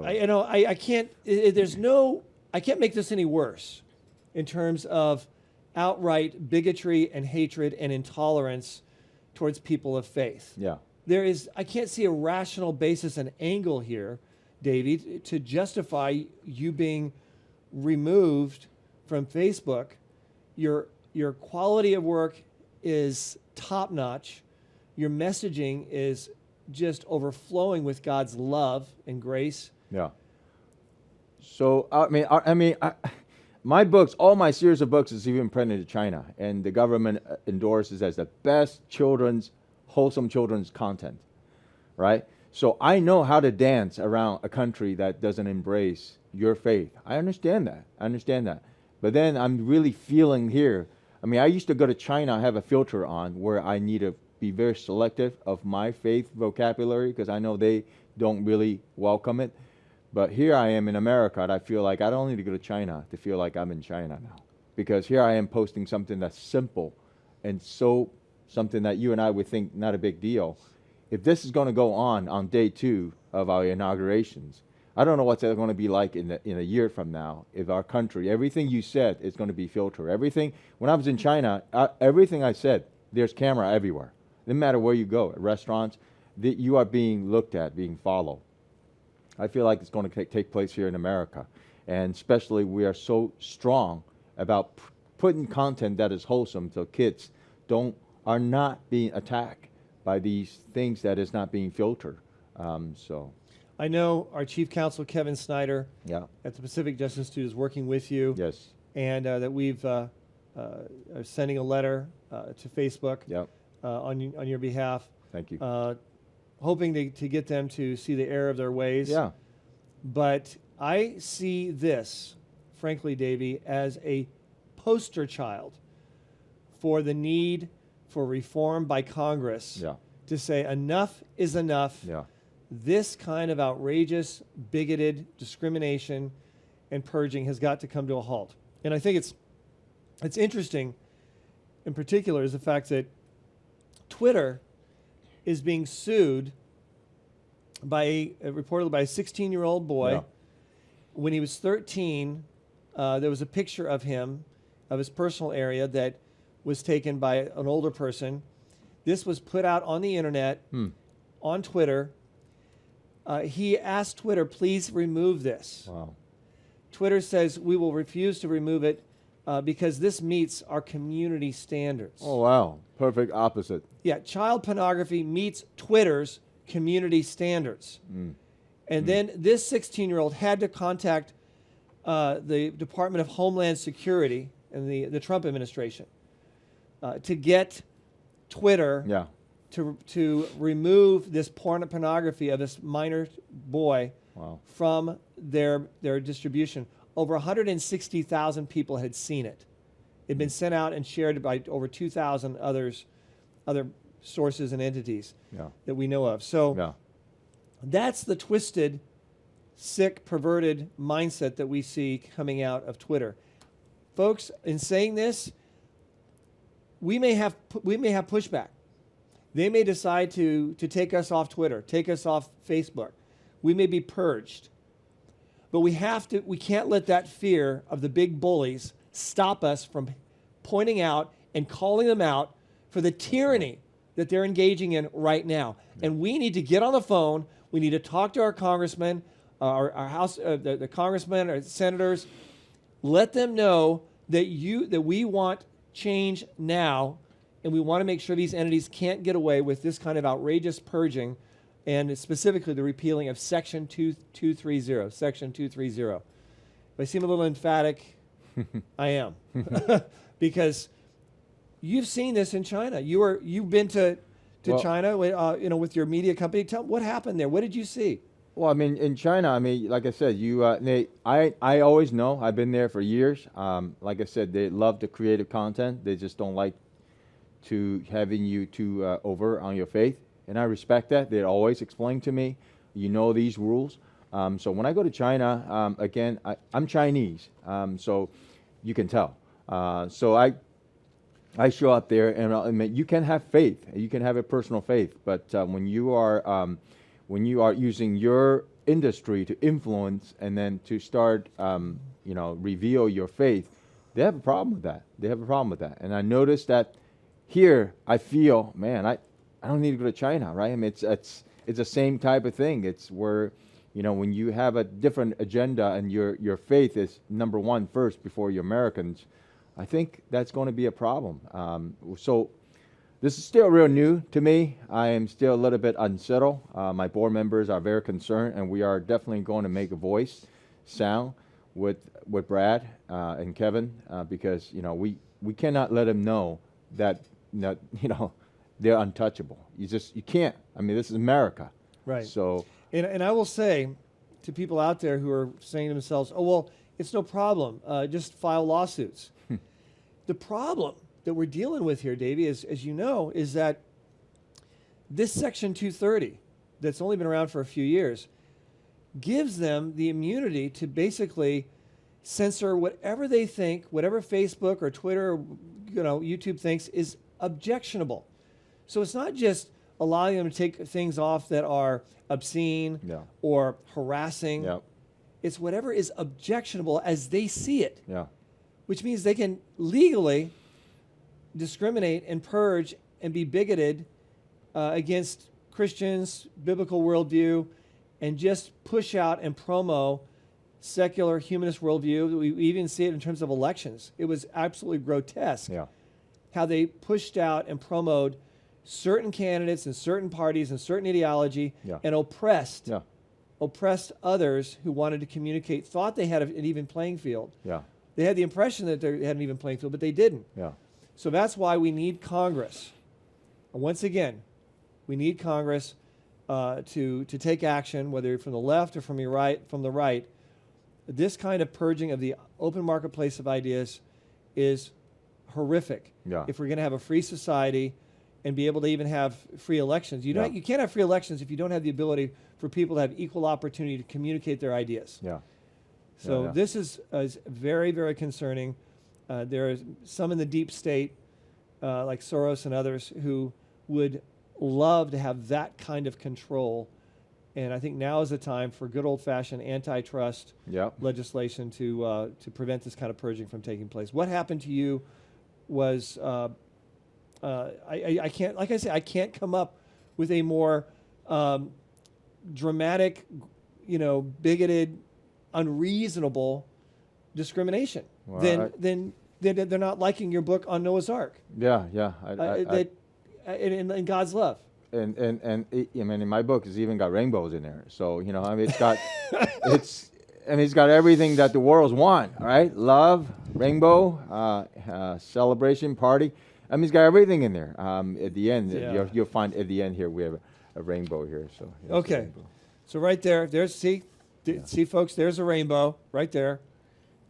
I can't, I can't make this any worse in terms of outright bigotry and hatred and intolerance towards people of faith.
Yeah.
I can't see a rational basis and angle here, Davey, to justify you being removed from Facebook. Your quality of work is top notch. Your messaging is just overflowing with God's love and grace.
Yeah. So my books, all my series of books, is even printed in China, and the government endorses as the best wholesome children's content, right? So I know how to dance around a country that doesn't embrace your faith. I understand that. But then I'm really feeling here. I mean, I used to go to China, I have a filter on where I need to be very selective of my faith vocabulary because I know they don't really welcome it. But here I am in America, and I feel like I don't need to go to China to feel like I'm in China now. Because here I am posting something that's simple and so something that you and I would think not a big deal. If this is going to go on day 2 of our inaugurations, I don't know what's going to be like in a year from now. If our country, everything you said is going to be filtered. Everything, when I was in China, everything I said, there's camera everywhere. No matter where you go, at restaurants, you are being looked at, being followed. I feel like it's going to take place here in America. And especially we are so strong about putting content that is wholesome so kids are not being attacked by these things that is not being filtered. So
I know our chief counsel, Kevin Snyder,
yeah,
at the Pacific Justice Institute is working with you.
Yes.
And that we've are sending a letter to Facebook
Yep.
On your behalf.
Thank you.
Hoping to get them to see the error of their ways.
Yeah.
But I see this, frankly, Davey, as a poster child for the need for reform by Congress
Yeah.
to say enough is enough.
Yeah.
This kind of outrageous, bigoted discrimination and purging has got to come to a halt. And I think it's interesting, in particular, is the fact that Twitter is being sued by reportedly by a 16-year-old boy.
Yeah.
When he was 13, there was a picture of him, of his personal area, that was taken by an older person. This was put out on the internet, on Twitter. He asked Twitter, please remove this.
Wow.
Twitter says, we will refuse to remove it because this meets our community standards.
Oh, wow. Perfect opposite.
Yeah, child pornography meets Twitter's community standards. And then this 16-year-old had to contact the Department of Homeland Security and the Trump administration to get Twitter
Yeah.
to remove this pornography of this minor boy
Wow.
from their distribution. Over 160,000 people had seen it. It'd been sent out and shared by over 2,000 other sources and entities
Yeah.
that we know of. So
Yeah.
that's the twisted, sick, perverted mindset that we see coming out of Twitter. Folks, in saying this, we may have pushback. They may decide to take us off Twitter, take us off Facebook. We may be purged. But we can't let that fear of the big bullies stop us from pointing out and calling them out for the tyranny that they're engaging in right now. And we need to get on the phone. We need to talk to our congressmen, our House, the congressmen or senators. Let them know that we want change now, and we want to make sure these entities can't get away with this kind of outrageous purging and specifically the repealing of Section 230. Section 230. If I seem a little emphatic, I am, because you've seen this in China. You've been to
Well,
China, with your media company. Tell what happened there. What did you see?
Well, I mean, in China, I mean, like I said, I always know. I've been there for years. Like I said, they love the creative content. They just don't like to having you too overt on your faith, and I respect that. They always explain to me, these rules. So when I go to China, again, I'm Chinese, so you can tell. So I show up there, and I mean, you can have faith, you can have a personal faith, but when you are using your industry to influence and then to start, reveal your faith, they have a problem with that. They have a problem with that. And I noticed that here, I feel, man, I don't need to go to China, right? I mean, it's the same type of thing. It's where, when you have a different agenda and your faith is number one first before your Americans, I think that's going to be a problem. So this is still real new to me. I am still a little bit unsettled. My board members are very concerned, and we are definitely going to make a voice sound with Brad and Kevin, because we cannot let them know that they're untouchable. You can't. I mean, this is America.
Right.
So
and I will say to people out there who are saying to themselves, "Oh well, it's no problem. Just file lawsuits." The problem that we're dealing with here, Davey, as you know, is that this Section 230, that's only been around for a few years, gives them the immunity to basically censor whatever they think, whatever Facebook or Twitter or YouTube thinks is objectionable. So it's not just allowing them to take things off that are obscene or harassing.
Yeah.
It's whatever is objectionable as they see it.
Yeah.
Which means they can legally discriminate and purge and be bigoted against Christians, biblical worldview, and just push out and promo secular humanist worldview. We even see it in terms of elections. It was absolutely grotesque how they pushed out and promoted certain candidates and certain parties and certain ideology and oppressed others who wanted to communicate, thought they had an even playing field.
Yeah.
They had the impression that they had an even playing field, but they didn't.
Yeah.
So that's why we need Congress. And once again, we need Congress to take action, whether you're from the left or from the right. This kind of purging of the open marketplace of ideas is horrific.
Yeah.
If we're going to have a free society and be able to even have free elections, you can't have free elections if you don't have the ability for people to have equal opportunity to communicate their ideas.
Yeah.
So this is very, very concerning. There are some in the deep state, like Soros and others, who would love to have that kind of control. And I think now is the time for good old-fashioned antitrust legislation to prevent this kind of purging from taking place. What happened to you was, I can't, like I say, I can't come up with a more dramatic, bigoted, unreasonable discrimination than they're not liking your book on Noah's Ark.
Yeah.
In God's love.
And I mean, in my book, it's even got rainbows in there. So I mean, it's got it's got everything that the world's want. All right, love, rainbow, celebration, party. I mean, it's got everything in there. At the end, you'll find at the end here we have a rainbow here. So
okay, so right there's see folks, there's a rainbow right there.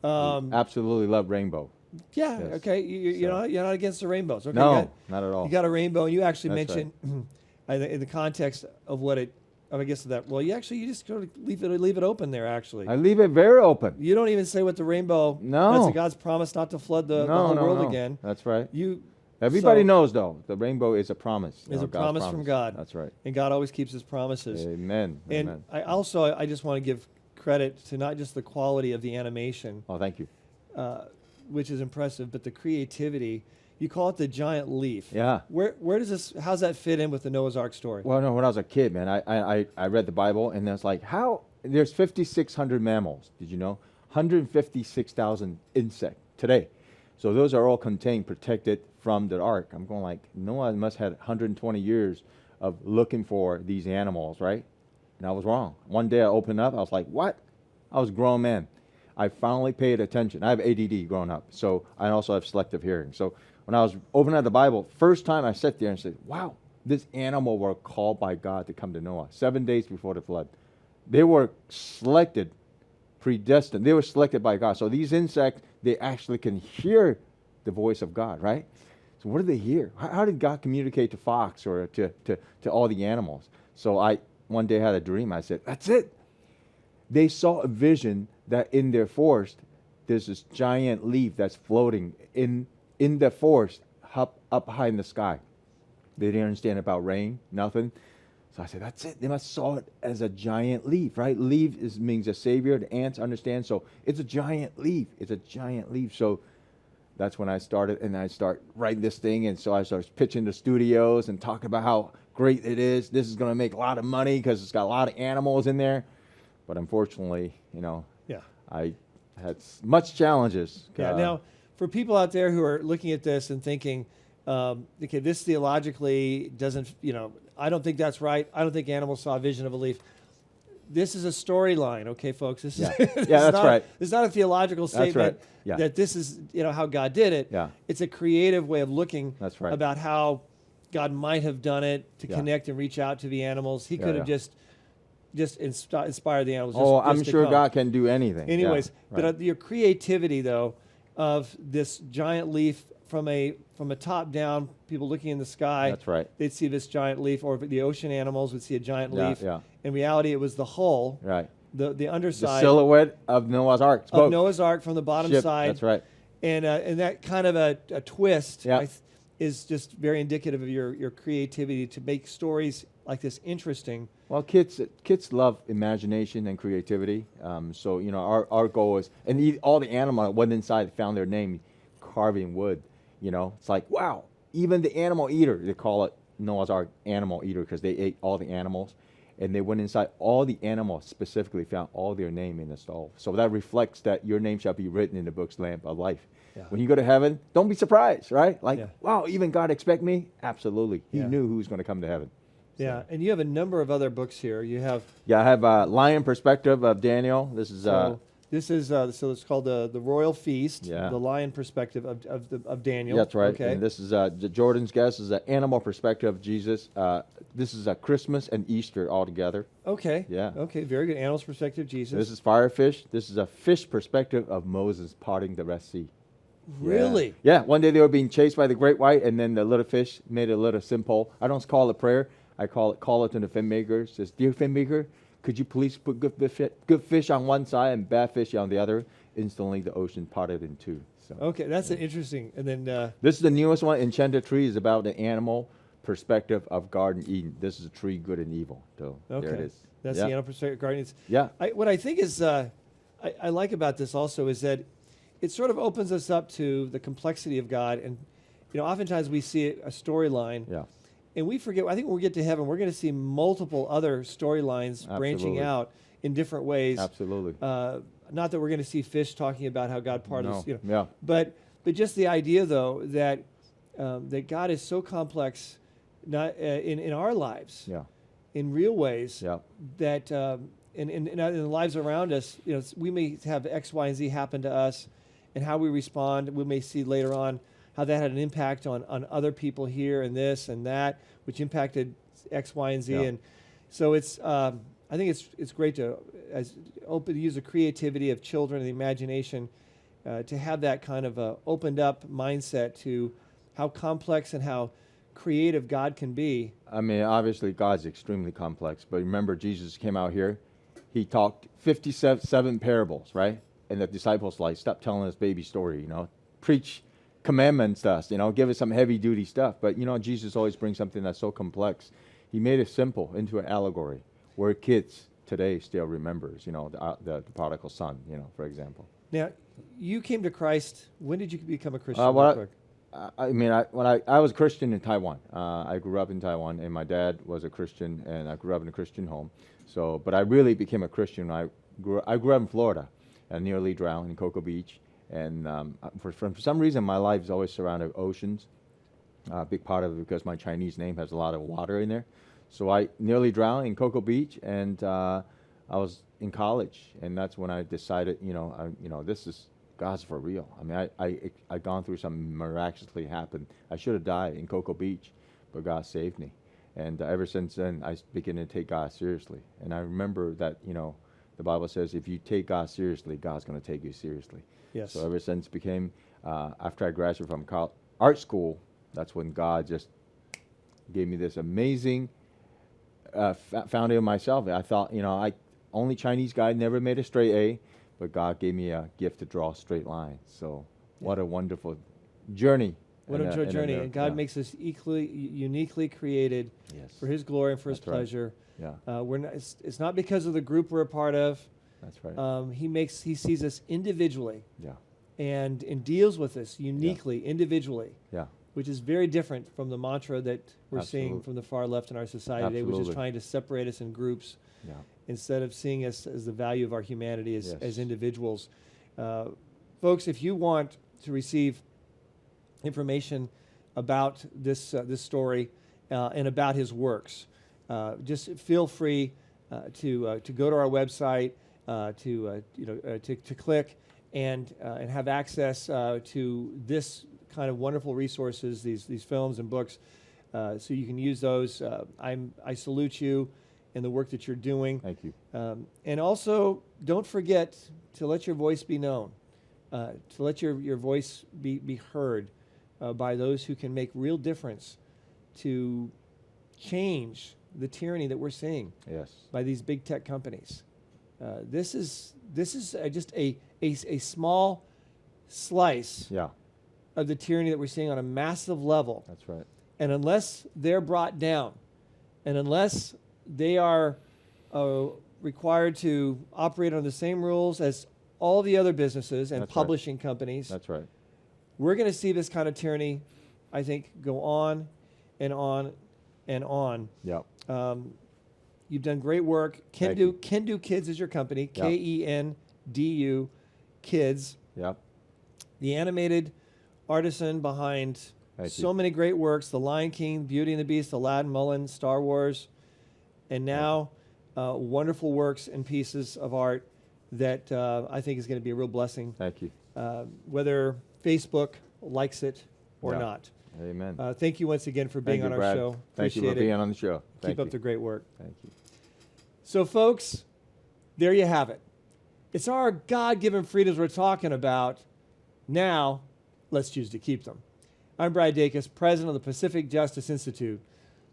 Absolutely love rainbow.
Yeah. Yes. Okay. You're not against the rainbows. Okay.
No, not at all.
You got a rainbow, and you actually
That's
mentioned in the context of what it. I guess that. Well, you just sort of leave it open there. Actually,
I leave it very open.
You don't even say what the rainbow.
No.
That's God's promise not to flood the whole world again.
That's right.
Everybody
knows though the rainbow is a promise.
Is a promise from God.
That's right.
And God always keeps His promises.
Amen.
And
Amen.
I just want to give credit to not just the quality of the animation.
Oh, thank you.
Which is impressive, but the creativity. You call it the giant leaf.
Yeah.
Where does this? How's that fit in with the Noah's Ark story?
Well, no, when I was a kid, man, I read the Bible, and it's like, how there's 5,600 mammals. Did you know? 156,000 insects today. So those are all contained, protected from the ark. I'm going like, Noah must have had 120 years of looking for these animals, right? And I was wrong. One day I opened up, I was like, what? I was a grown man. I finally paid attention. I have ADD growing up, so I also have selective hearing. So when I was opening up the Bible, first time I sat there and said, wow, this animal were called by God to come to Noah 7 days before the flood. They were selected, predestined. They were selected by God. So these insects, they actually can hear the voice of God, right? So what did they hear? How did God communicate to fox or to all the animals? So I one day had a dream. I said, that's it. They saw a vision that in their forest, there's this giant leaf that's floating in the forest up high in the sky. They didn't understand about rain, nothing. So I said, that's it. They must saw it as a giant leaf, right? Leaf means a savior. The ants understand. So it's a giant leaf. It's a giant leaf. So that's when I started, and I start writing this thing. And so I started pitching to studios and talking about how great it is. This is going to make a lot of money because it's got a lot of animals in there. But unfortunately,
Yeah.
I had much challenges.
Yeah. Now, for people out there who are looking at this and thinking, okay, this theologically doesn't, I don't think that's right. I don't think animals saw a vision of a leaf. This is a storyline, okay, folks? This is
that's right.
It's not a theological statement
right. Yeah.
that this is, how God did it.
Yeah.
It's a creative way of looking
That's right.
about how God might have done it to connect and reach out to the animals. He could have just inspired the animals.
I'm sure God can do anything.
Anyways,
Yeah, right.
but your creativity, though, of this giant leaf from a top down, people looking in the sky.
That's right.
They'd see this giant leaf, or the ocean animals would see a giant leaf.
Yeah.
In reality, it was the hull,
Right.
the underside
The silhouette of Noah's Ark.
of Noah's Ark from the bottom
Ship,
side.
That's right.
And that kind of a twist
Yeah.
is just very indicative of your creativity to make stories like this interesting.
Well, kids love imagination and creativity. So our goal is, and all the animals went inside, found their name, carving wood. It's like, wow. Even the animal eater, they call it Noah's Ark animal eater because they ate all the animals, and they went inside. All the animals specifically found all their name in the stove. So that reflects that your name shall be written in the book's lamp of life.
Yeah.
When you go to heaven, don't be surprised, right? Like,
Yeah.
wow, even God expect me? Absolutely. He
Yeah.
knew who was going to come to heaven.
Yeah, and you have a number of other books here. You have
Yeah, I have a lion perspective of Daniel. This is
so it's called the Royal Feast.
Yeah.
The lion perspective of Daniel.
that's right.
Okay.
And this is Jordan's guess is an animal perspective of Jesus. This is a Christmas and Easter all together.
Okay.
Yeah.
Okay. Very good. Animals perspective of Jesus.
This is firefish. This is a fish perspective of Moses parting the Red Sea.
Really?
Yeah. One day they were being chased by the great white, and then the little fish made a little simple. I don't call it prayer. I call it to the fin maker. It says, dear fin maker, could you please put good fish on one side and bad fish on the other? Instantly, the ocean parted in two. So,
Okay, that's an interesting. And then
this is the newest one. Enchanted Tree is about the animal perspective of Garden Eden. This is a tree, good and evil. So
okay,
there it is.
that's
Yeah.
the animal perspective guardians.
Yeah.
What I think is I like about this also is that it sort of opens us up to the complexity of God, and oftentimes we see a storyline.
Yeah.
And we forget, I think when we get to heaven, we're going to see multiple other storylines branching
Absolutely.
out in different ways.
Absolutely.
Not that we're going to see fish talking about how God parted,
No. Yeah.
but just the idea, though, that that God is so complex, not in our lives,
Yeah.
in real ways,
Yeah.
that in the lives around us, we may have X, Y, and Z happen to us, and how we respond, we may see later on how that had an impact on other people here and this and that, which impacted X, Y, and Z.
Yeah.
And so it's, I think it's great to use the creativity of children and the imagination to have that kind of opened up mindset to how complex and how creative God can be.
I mean, obviously, God's extremely complex. But remember, Jesus came out here. He talked 57 parables, right? And the disciples like, stop telling us baby story, preach commandments to us, give us some heavy duty stuff. But Jesus always brings something that's so complex. He made it simple into an allegory where kids today still remembers, the prodigal son, for example.
Now, you came to Christ. When did you become a Christian?
When I was a Christian in Taiwan. I grew up in Taiwan, and my dad was a Christian, and I grew up in a Christian home. So, but I really became a Christian when I grew up in Florida, near Lee Drown in Cocoa Beach. And for some reason, my life is always surrounded with oceans. A big part of it because my Chinese name has a lot of water in there. So I nearly drowned in Cocoa Beach, and I was in college, and that's when I decided, this is God's for real. I mean, I gone through something miraculously happened. I should have died in Cocoa Beach, but God saved me. And ever since then, I began to take God seriously. And I remember that, the Bible says if you take God seriously, God's going to take you seriously.
Yes.
So ever since after I graduated from art school, that's when God just gave me this amazing found it in myself. I thought, only Chinese guy, never made a straight A, but God gave me a gift to draw a straight line. So what a wonderful journey.
What a journey. And God makes us uniquely created for His glory and for His pleasure.
Right. Yeah.
We're not, it's not because of the group we're a part of.
That's right.
He sees us individually.
Yeah.
And deals with us uniquely, individually.
Yeah.
Which is very different from the mantra that we're seeing from the far left in our society today, which is trying to separate us in groups instead of seeing us as the value of our humanity as individuals. Folks, if you want to receive information about this story and about his works, just feel free to go to our website to click and have access to this kind of wonderful resources, these films and books, so you can use those. I salute you in the work that you're doing.
Thank you.
And also, don't forget to let your voice be known, to let your voice be heard by those who can make real difference to change the tyranny that we're seeing by these big tech companies. This is just a small slice of the tyranny that we're seeing on a massive level.
That's right.
And unless they're brought down, and unless they are required to operate on the same rules as all the other businesses and publishing companies,
that's right,
we're going to see this kind of tyranny, I think, go on and on and on.
Yeah.
You've done great work. Kendu Kids is your company. KENDU Kids.
Yep.
The animated artisan behind so many great works: The Lion King, Beauty and the Beast, Aladdin, Mulan, Star Wars, and now wonderful works and pieces of art that I think is going to be a real blessing.
Thank you.
Whether Facebook likes it or not.
Amen.
Thank you once again for being on our show.
Thank you for being on the show.
Keep up the great work.
Thank you.
So, folks, there you have it. It's our God-given freedoms we're talking about. Now, let's choose to keep them. I'm Brad Dacus, president of the Pacific Justice Institute.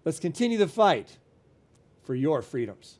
Let's continue the fight for your freedoms.